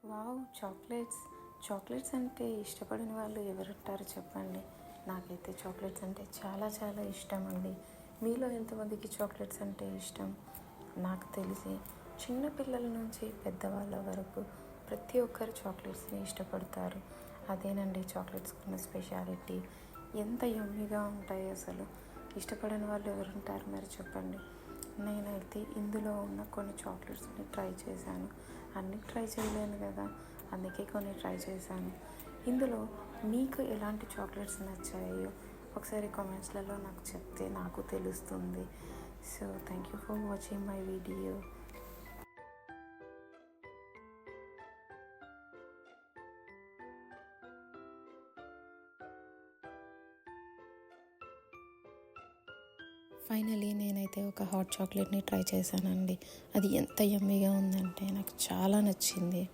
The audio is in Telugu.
వావ్! చాక్లెట్స్ అంటే ఇష్టపడని వాళ్ళు ఎవరుంటారు చెప్పండి. నాకైతే చాక్లెట్స్ అంటే చాలా చాలా ఇష్టం అండి. మీలో ఎంతమందికి చాక్లెట్స్ అంటే ఇష్టం? నాకు తెలిసి చిన్న పిల్లల నుంచి పెద్దవాళ్ళ వరకు ప్రతి ఒక్కరు చాక్లెట్స్ని ఇష్టపడతారు. అదేనండి చాక్లెట్స్కున్న స్పెషాలిటీ. ఎంత యమ్మీగా ఉంటాయి అసలు. ఇష్టపడని వాళ్ళు ఎవరుంటారు మరి చెప్పండి. నేనైతే ఇందులో ఉన్న కొన్ని చాక్లెట్స్ని ట్రై చేశాను. అన్నీ ట్రై చేయలేను కదా, అందుకే కొన్ని ట్రై చేశాను. ఇందులో మీకు ఎలాంటి చాక్లెట్స్ నచ్చాయో ఒకసారి కామెంట్స్లలో నాకు చెప్తే నాకు తెలుస్తుంది. So thank you for watching my video. Finally నేనైతే ఒక హాట్ చాక్లెట్ని ట్రై చేశానండి. అది ఎంత యమ్మీగా ఉందంటే నాకు చాలా నచ్చింది.